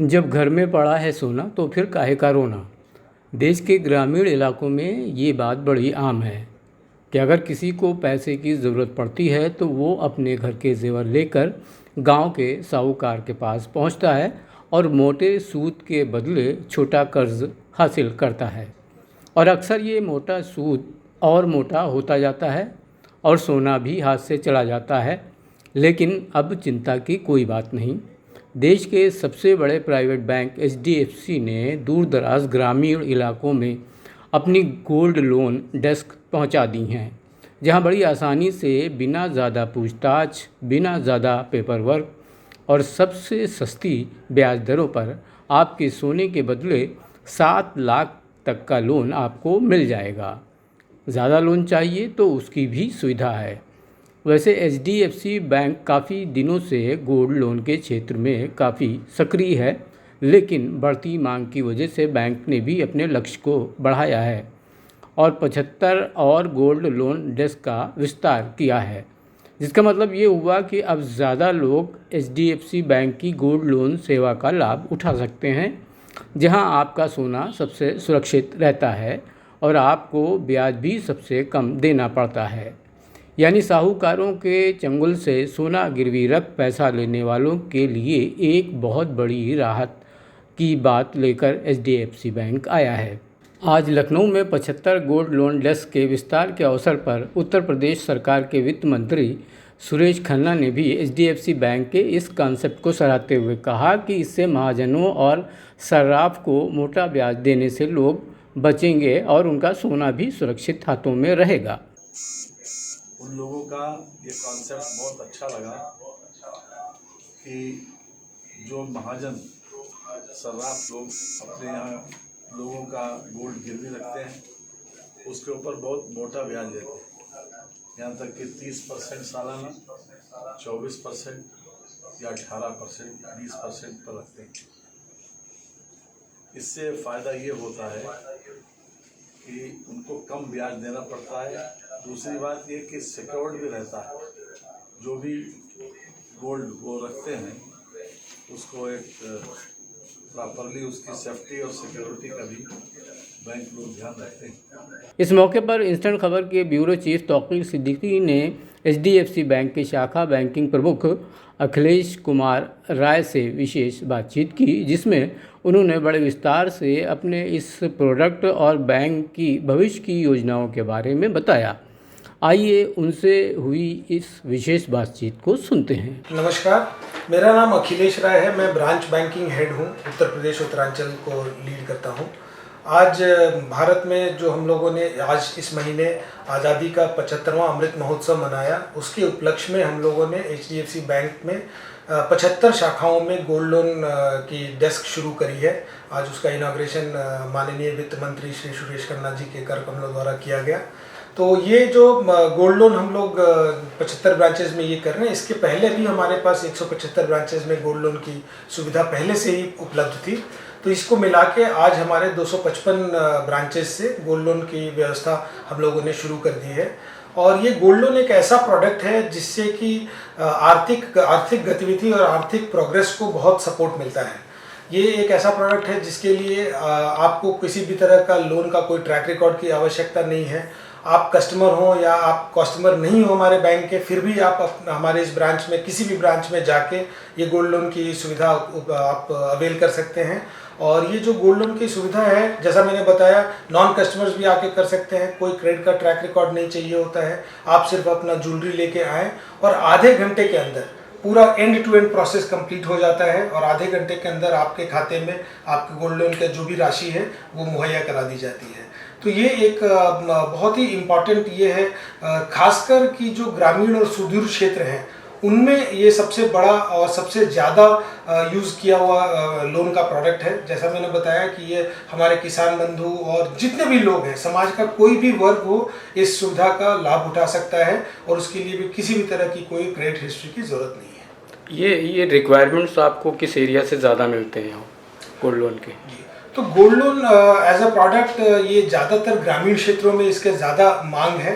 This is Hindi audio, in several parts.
जब घर में पड़ा है सोना तो फिर काहे का रोना। देश के ग्रामीण इलाकों में ये बात बड़ी आम है कि अगर किसी को पैसे की ज़रूरत पड़ती है तो वो अपने घर के जेवर लेकर गांव के साहूकार के पास पहुंचता है और मोटे सूद के बदले छोटा कर्ज हासिल करता है। और अक्सर ये मोटा सूद और मोटा होता जाता है और सोना भी हाथ से चला जाता है। लेकिन अब चिंता की कोई बात नहीं। देश के सबसे बड़े प्राइवेट बैंक एचडीएफसी ने दूर दराज ग्रामीण इलाकों में अपनी गोल्ड लोन डेस्क पहुंचा दी हैं, जहां बड़ी आसानी से बिना ज़्यादा पूछताछ, बिना ज़्यादा पेपर वर्क और सबसे सस्ती ब्याज दरों पर आपके सोने के बदले 7 लाख तक का लोन आपको मिल जाएगा। ज़्यादा लोन चाहिए तो उसकी भी सुविधा है। वैसे एचडीएफसी बैंक काफ़ी दिनों से गोल्ड लोन के क्षेत्र में काफ़ी सक्रिय है, लेकिन बढ़ती मांग की वजह से बैंक ने भी अपने लक्ष्य को बढ़ाया है और 75 और गोल्ड लोन डेस्क का विस्तार किया है। जिसका मतलब ये हुआ कि अब ज़्यादा लोग एचडीएफसी बैंक की गोल्ड लोन सेवा का लाभ उठा सकते हैं, जहां आपका सोना सबसे सुरक्षित रहता है और आपको ब्याज भी सबसे कम देना पड़ता है। यानी साहूकारों के चंगुल से सोना गिरवी रख पैसा लेने वालों के लिए एक बहुत बड़ी राहत की बात लेकर एचडीएफसी बैंक आया है। आज लखनऊ में 75 गोल्ड लोन डेस्क के विस्तार के अवसर पर उत्तर प्रदेश सरकार के वित्त मंत्री सुरेश खन्ना ने भी एचडीएफसी बैंक के इस कॉन्सेप्ट को सराहते हुए कहा कि इससे महाजनों और सर्राफ को मोटा ब्याज देने से लोग बचेंगे और उनका सोना भी सुरक्षित हाथों में रहेगा। उन लोगों का ये कॉन्सेप्ट बहुत अच्छा लगा कि जो महाजन सर्राफ लोग अपने यहाँ लोगों का गोल्ड गिरवी रखते हैं, उसके ऊपर बहुत मोटा ब्याज देते हैं। यहाँ तक कि 30% सालाना, 24% या 18%, 20% पर रखते हैं। इससे फ़ायदा ये होता है कि उनको कम ब्याज देना पड़ता है। दूसरी बात ये कि सिक्योर्ड भी रहता है। जो भी गोल्ड वो रखते हैं उसको एक प्रॉपरली उसकी सेफ्टी और सिक्योरिटी का भी बैंक लोग ध्यान रखते हैं। इस मौके पर इंस्टेंट खबर के ब्यूरो चीफ तौकीर सिद्दीकी ने एचडीएफसी बैंक के शाखा बैंकिंग प्रमुख अखिलेश कुमार राय से विशेष बातचीत की, जिसमें उन्होंने बड़े विस्तार से अपने इस प्रोडक्ट और बैंक की भविष्य की योजनाओं के बारे में बताया। आइए उनसे हुई इस विशेष बातचीत को सुनते हैं। नमस्कार, मेरा नाम अखिलेश राय है। मैं ब्रांच बैंकिंग हेड हूँ, उत्तर प्रदेश उत्तरांचल को लीड करता हूँ। आज भारत में जो हम लोगों ने आज इस महीने आज़ादी का 75वां अमृत महोत्सव मनाया, उसके उपलक्ष्य में हम लोगों ने एचडीएफसी बैंक में 75 शाखाओं में गोल्ड लोन की डेस्क शुरू करी है। आज उसका इनॉग्रेशन माननीय वित्त मंत्री श्री सुरेश खन्ना जी के कर कमलों द्वारा किया गया। तो ये जो गोल्ड लोन हम लोग 75 ब्रांचेज में ये कर रहे हैं, इसके पहले भी हमारे पास 175 ब्रांचेज में गोल्ड लोन की सुविधा पहले से ही उपलब्ध थी। तो इसको मिला के आज हमारे 255 ब्रांचेज से गोल्ड लोन की व्यवस्था हम लोगों ने शुरू कर दी है। और ये गोल्ड लोन एक ऐसा प्रोडक्ट है जिससे कि आर्थिक गतिविधि और आर्थिक प्रोग्रेस को बहुत सपोर्ट मिलता है। ये एक ऐसा प्रोडक्ट है जिसके लिए आपको किसी भी तरह का लोन का कोई ट्रैक रिकॉर्ड की आवश्यकता नहीं है। आप कस्टमर हो या आप कस्टमर नहीं हो हमारे बैंक के, फिर भी आप हमारे इस ब्रांच में किसी भी ब्रांच में जाके ये गोल्ड लोन की सुविधा आप अवेल कर सकते हैं। और ये जो गोल्ड लोन की सुविधा है, जैसा मैंने बताया, नॉन कस्टमर्स भी आके कर सकते हैं। कोई क्रेडिट का ट्रैक रिकॉर्ड नहीं चाहिए होता है। आप सिर्फ अपना ज्वेलरी लेके आएँ और आधे घंटे के अंदर पूरा end to end process complete हो जाता है और आधे घंटे के अंदर आपके खाते में आपके गोल्ड लोन का जो भी राशि है वो मुहैया करा दी जाती है। तो ये एक बहुत ही इम्पॉर्टेंट ये है, खासकर कि जो ग्रामीण और सुदूर क्षेत्र हैं उनमें ये सबसे बड़ा और सबसे ज़्यादा यूज़ किया हुआ लोन का प्रोडक्ट है। जैसा मैंने बताया कि ये हमारे किसान बंधु और जितने भी लोग हैं, समाज का कोई भी वर्ग हो, इस सुविधा का लाभ उठा सकता है और उसके लिए भी किसी भी तरह की कोई क्रेडिट हिस्ट्री की ज़रूरत नहीं है। ये रिक्वायरमेंट्स आपको किस एरिया से ज़्यादा मिलते हैं गोल्ड लोन के? तो gold loan as a product ये ज़्यादातर ग्रामीण क्षेत्रों में इसके ज़्यादा मांग है।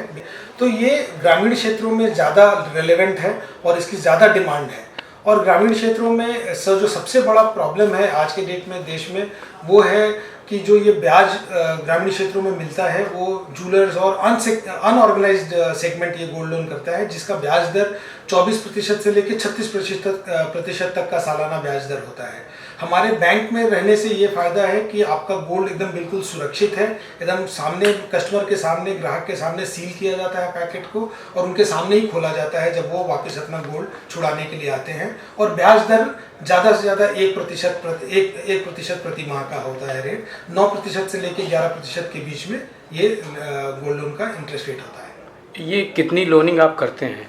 तो ये ग्रामीण क्षेत्रों में ज़्यादा रेलेवेंट है और इसकी ज़्यादा डिमांड है। और ग्रामीण क्षेत्रों में जो सबसे बड़ा प्रॉब्लम है आज के डेट में देश में, वो है कि जो ये ब्याज ग्रामीण क्षेत्रों में मिलता है वो जूलर्स और अनऑर्गेनाइज्ड सेगमेंट ये गोल्ड लोन करता है, जिसका ब्याज दर 24% से लेकर 36% तक का सालाना ब्याज दर होता है। हमारे बैंक में रहने से ये फ़ायदा है कि आपका गोल्ड एकदम बिल्कुल सुरक्षित है, एकदम सामने कस्टमर के सामने, ग्राहक के सामने सील किया जाता है पैकेट को और उनके सामने ही खोला जाता है जब वो वापस अपना गोल्ड छुड़ाने के लिए आते हैं। और ब्याज दर ज़्यादा से ज़्यादा 1% प्रति माह का होता है रेट। 9% से लेकर 11% के बीच में ये गोल्ड लोन का इंटरेस्ट रेट होता है। ये कितनी लोनिंग आप करते हैं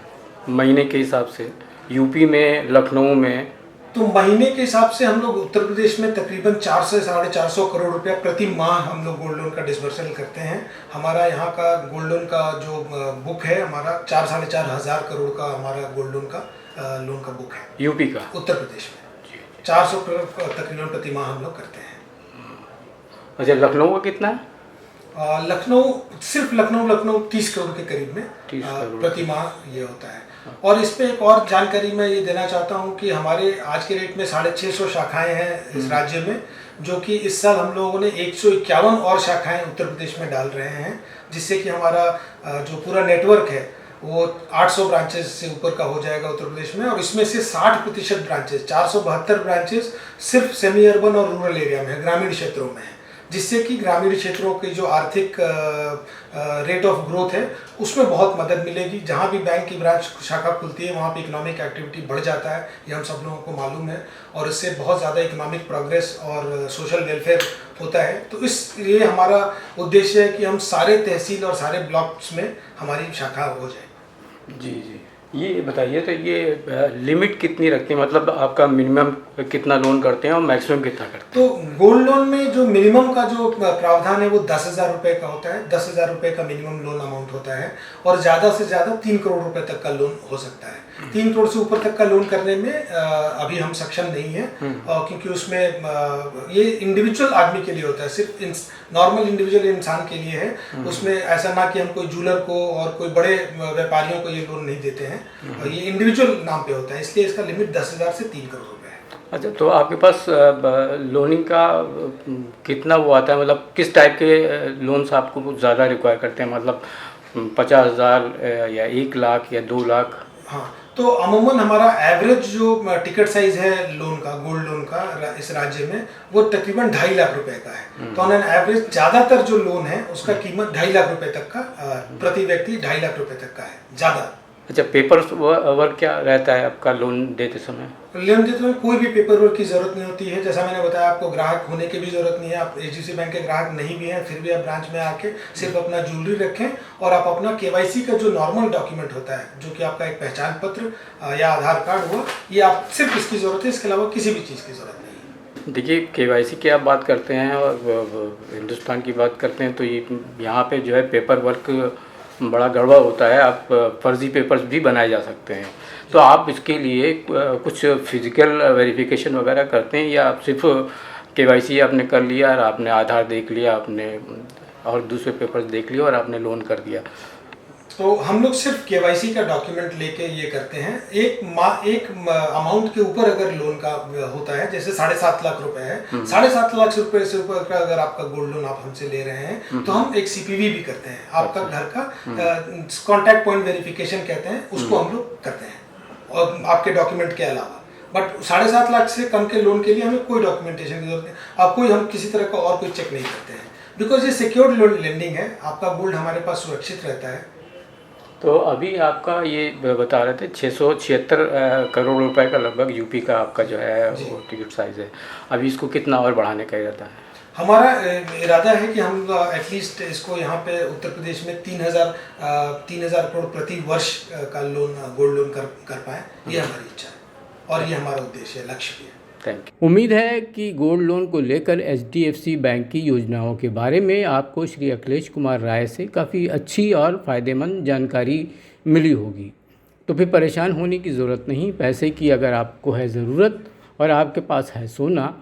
महीने के हिसाब से, यूपी में, लखनऊ में? तो महीने के हिसाब से हम लोग उत्तर प्रदेश में तकरीबन 400 से 450 करोड़ रुपया प्रति माह हम लोग गोल्ड लोन का डिसबर्सल करते हैं। हमारा यहाँ का गोल्ड लोन का जो बुक है, हमारा 4-4.5 हज़ार करोड़ का हमारा गोल्ड लोन का बुक है यूपी का, उत्तर प्रदेश में। 400 करोड़ तकरीबन प्रति माह हम लोग करते हैं। अच्छा, लखनऊ का कितना है? सिर्फ लखनऊ 30 करोड़ के करीब में 30 करोड़ प्रति माह ये होता है। और इस पे एक और जानकारी मैं ये देना चाहता हूँ कि हमारे आज के रेट में 650 शाखाएं हैं इस राज्य में, जो कि इस साल हम लोगों ने 151 और शाखाएं उत्तर प्रदेश में डाल रहे हैं, जिससे कि हमारा जो पूरा नेटवर्क है वो 800 ब्रांचेस से ऊपर का हो जाएगा उत्तर प्रदेश में। और इसमें से 60% ब्रांचेस, 472 ब्रांचेस सिर्फ सेमी अर्बन और रूरल एरिया में है, ग्रामीण क्षेत्रों में है, जिससे कि ग्रामीण क्षेत्रों की जो आर्थिक रेट ऑफ ग्रोथ है उसमें बहुत मदद मिलेगी। जहाँ भी बैंक की ब्रांच शाखा खुलती है वहाँ पे इकोनॉमिक एक्टिविटी बढ़ जाता है, ये हम सब लोगों को मालूम है, और इससे बहुत ज़्यादा इकोनॉमिक प्रोग्रेस और सोशल वेलफेयर होता है। तो इसलिए हमारा उद्देश्य है कि हम सारे तहसील और सारे ब्लॉक्स में हमारी शाखा हो जाए। जी जी, ये बताइए, तो ये लिमिट कितनी रखते हैं, मतलब आपका मिनिमम कितना लोन करते हैं और मैक्सिमम कितना करते हैं? तो गोल्ड लोन में जो मिनिमम का जो प्रावधान है वो 10,000 रुपये का होता है। 10,000 रुपये का मिनिमम लोन अमाउंट होता है और ज़्यादा से ज़्यादा 3 करोड़ रुपए तक का लोन हो सकता है। 3 करोड़ से ऊपर तक का लोन करने में अभी हम सक्षम नहीं है, क्योंकि उसमें ये इंडिविजुअल आदमी के लिए होता है, सिर्फ नॉर्मल इंडिविजुअल इंसान के लिए है। उसमें ऐसा ना कि हम कोई जूलर को और कोई बड़े व्यापारियों को ये लोन नहीं देते हैं, ये इंडिविजुअल नाम पे होता है, इसलिए इसका लिमिट 10,000 से 3 करोड़ रुपए है। अच्छा, तो आपके पास लोनिंग का कितना वो आता है, मतलब किस टाइप के लोन्स आपको कुछ ज़्यादा रिक्वायर करते हैं, मतलब 50,000 या 1 लाख या 2 लाख? हाँ, तो अमूमन हमारा एवरेज जो टिकट साइज है लोन का, गोल्ड लोन का इस राज्य में, वो तकरीबन 2.5 लाख रुपए का है। तो ऑन एन एवरेज ज़्यादातर जो लोन है उसका कीमत 2.5 लाख रुपए तक का, प्रति व्यक्ति 2.5 लाख रुपए तक का है ज़्यादा। अच्छा, पेपर वर्क क्या रहता है आपका लोन देते समय? लोन देते समय कोई भी पेपर वर्क की ज़रूरत नहीं होती है। जैसा मैंने बताया, आपको ग्राहक होने की भी ज़रूरत नहीं है। आप एचडीएफसी बैंक के ग्राहक नहीं भी हैं फिर भी आप ब्रांच में आके सिर्फ अपना ज्वेलरी रखें और आप अपना केवाईसी का जो नॉर्मल डॉक्यूमेंट होता है, जो कि आपका एक पहचान पत्र या आधार कार्ड हुआ, ये आप सिर्फ इसकी ज़रूरत है, इसके अलावा किसी भी चीज़ की ज़रूरत नहीं है। देखिए, केवाईसी की आप बात करते हैं और हिंदुस्तान की बात करते हैं, तो ये यहाँ पे जो है पेपर वर्क बड़ा गड़बड़ होता है। आप फर्जी पेपर्स भी बनाए जा सकते हैं, तो आप इसके लिए कुछ फिजिकल वेरिफिकेशन वगैरह करते हैं, या आप सिर्फ केवाईसी आपने कर लिया और आपने आधार देख लिया आपने और दूसरे पेपर्स देख लिया और आपने लोन कर दिया? तो हम लोग सिर्फ केवाईसी का डॉक्यूमेंट लेके ये करते हैं। एक अमाउंट के ऊपर अगर लोन का होता है, जैसे 7.5 लाख रुपए है, 7.5 लाख रुपए से ऊपर का अगर आपका गोल्ड लोन आप हमसे ले रहे हैं, तो हम एक सीपीवी भी करते हैं। आपका घर का कॉन्टैक्ट पॉइंट वेरिफिकेशन कहते हैं, उसको हम लोग करते हैं और आपके डॉक्यूमेंट के अलावा। बट 7.5 लाख से कम के लोन के लिए हमें कोई डॉक्यूमेंटेशन की जरूरत नहीं, आप कोई हम किसी तरह का और कोई चेक नहीं करते हैं, बिकॉज ये सिक्योर्ड लेंडिंग है, आपका गोल्ड हमारे पास सुरक्षित रहता है। तो अभी आपका ये बता रहे थे 676 करोड़ रुपए का लगभग यूपी का आपका जो है वो टिकट साइज़ है। अभी इसको कितना और बढ़ाने का इरादा है? हमारा इरादा है कि हम एटलीस्ट इसको यहाँ पे उत्तर प्रदेश में 3,000 करोड़ प्रति वर्ष का लोन, गोल्ड लोन कर पाएँ, ये हमारी इच्छा है और ये हमारा उद्देश्य है, लक्ष्य भी है। Thank you. उम्मीद है कि गोल्ड लोन को लेकर एचडीएफसी बैंक की योजनाओं के बारे में आपको श्री अखिलेश कुमार राय से काफ़ी अच्छी और फ़ायदेमंद जानकारी मिली होगी। तो फिर परेशान होने की ज़रूरत नहीं। पैसे की अगर आपको है ज़रूरत और आपके पास है सोना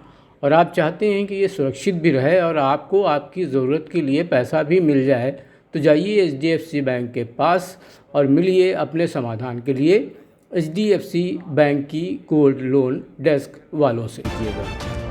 और आप चाहते हैं कि ये सुरक्षित भी रहे और आपको आपकी ज़रूरत के लिए पैसा भी मिल जाए, तो जाइए एचडीएफसी बैंक के पास और मिलिए अपने समाधान के लिए HDFC बैंक की गोल्ड लोन डेस्क वालों से कीजिएगा।